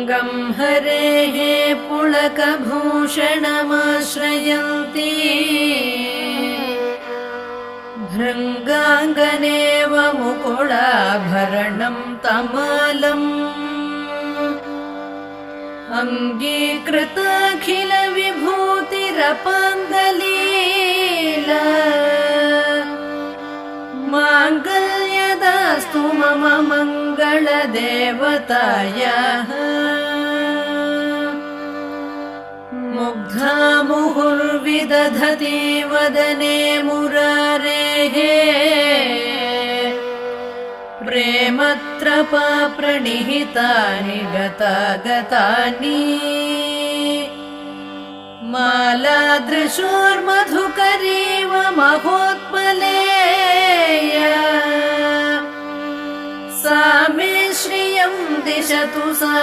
गं हरेः पुलकभूषणमाश्रयन्ती भृङ्गाङ्गनेव मुकुलाभरणं तमालम् अङ्गीकृताखिलविभूतिरपाङ्गलीला माङ्गल्यदास्तु मम मङ्गलदेवतायाः मुग्धा मुहुर्विदधति वदने मुरारेः प्रेमत्रपा प्रणिहितानि गतागतानि मालादृशोर्मधुकरीव महोत्पलेया सा मे श्रियं दिशतु सा